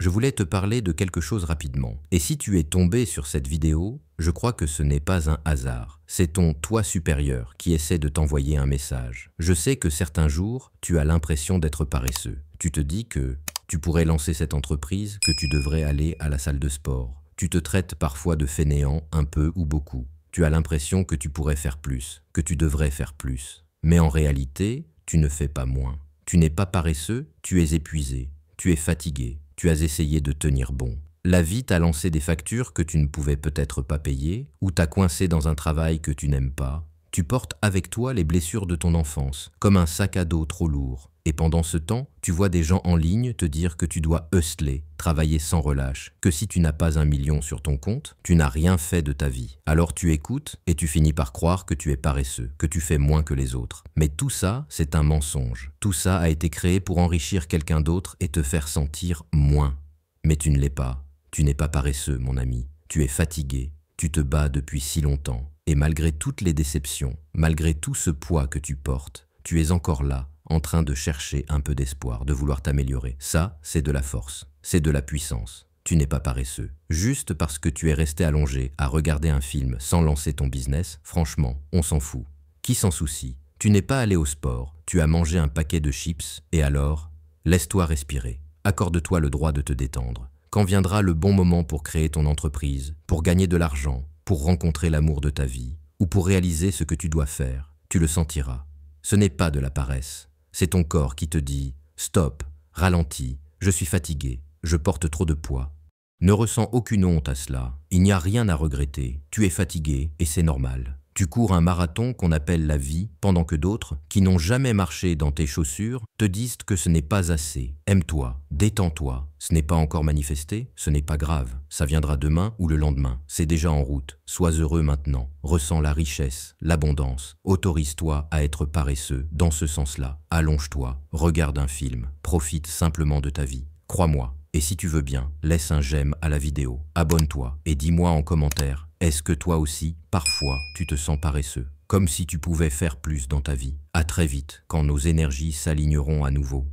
je voulais te parler de quelque chose rapidement. Et si tu es tombé sur cette vidéo, je crois que ce n'est pas un hasard. C'est ton toi supérieur qui essaie de t'envoyer un message. Je sais que certains jours, tu as l'impression d'être paresseux. Tu te dis que tu pourrais lancer cette entreprise, que tu devrais aller à la salle de sport. Tu te traites parfois de fainéant, un peu ou beaucoup. Tu as l'impression que tu pourrais faire plus, que tu devrais faire plus. Mais en réalité, tu ne fais pas moins. Tu n'es pas paresseux, tu es épuisé, tu es fatigué, tu as essayé de tenir bon. La vie t'a lancé des factures que tu ne pouvais peut-être pas payer, ou t'a coincé dans un travail que tu n'aimes pas. Tu portes avec toi les blessures de ton enfance, comme un sac à dos trop lourd. Et pendant ce temps, tu vois des gens en ligne te dire que tu dois hustler, travailler sans relâche, que si tu n'as pas 1 million sur ton compte, tu n'as rien fait de ta vie. Alors tu écoutes et tu finis par croire que tu es paresseux, que tu fais moins que les autres. Mais tout ça, c'est un mensonge. Tout ça a été créé pour enrichir quelqu'un d'autre et te faire sentir moins. Mais tu ne l'es pas. Tu n'es pas paresseux, mon ami. Tu es fatigué. Tu te bats depuis si longtemps. Et malgré toutes les déceptions, malgré tout ce poids que tu portes, tu es encore là, en train de chercher un peu d'espoir, de vouloir t'améliorer. Ça, c'est de la force, c'est de la puissance. Tu n'es pas paresseux. Juste parce que tu es resté allongé à regarder un film sans lancer ton business, franchement, on s'en fout. Qui s'en soucie? Tu n'es pas allé au sport, tu as mangé un paquet de chips, et alors? Laisse-toi respirer. Accorde-toi le droit de te détendre. Quand viendra le bon moment pour créer ton entreprise, pour gagner de l'argent, pour rencontrer l'amour de ta vie, ou pour réaliser ce que tu dois faire, tu le sentiras. Ce n'est pas de la paresse. C'est ton corps qui te dit « Stop, ralentis, je suis fatigué, je porte trop de poids ». Ne ressens aucune honte à cela, il n'y a rien à regretter, tu es fatigué et c'est normal. Tu cours un marathon qu'on appelle la vie, pendant que d'autres, qui n'ont jamais marché dans tes chaussures, te disent que ce n'est pas assez. Aime-toi, détends-toi. Ce n'est pas encore manifesté, ce n'est pas grave. Ça viendra demain ou le lendemain. C'est déjà en route. Sois heureux maintenant. Ressens la richesse, l'abondance. Autorise-toi à être paresseux dans ce sens-là. Allonge-toi, regarde un film, profite simplement de ta vie. Crois-moi. Et si tu veux bien, laisse un j'aime à la vidéo, abonne-toi et dis-moi en commentaire, est-ce que toi aussi, parfois, tu te sens paresseux? Comme si tu pouvais faire plus dans ta vie. À très vite, quand nos énergies s'aligneront à nouveau.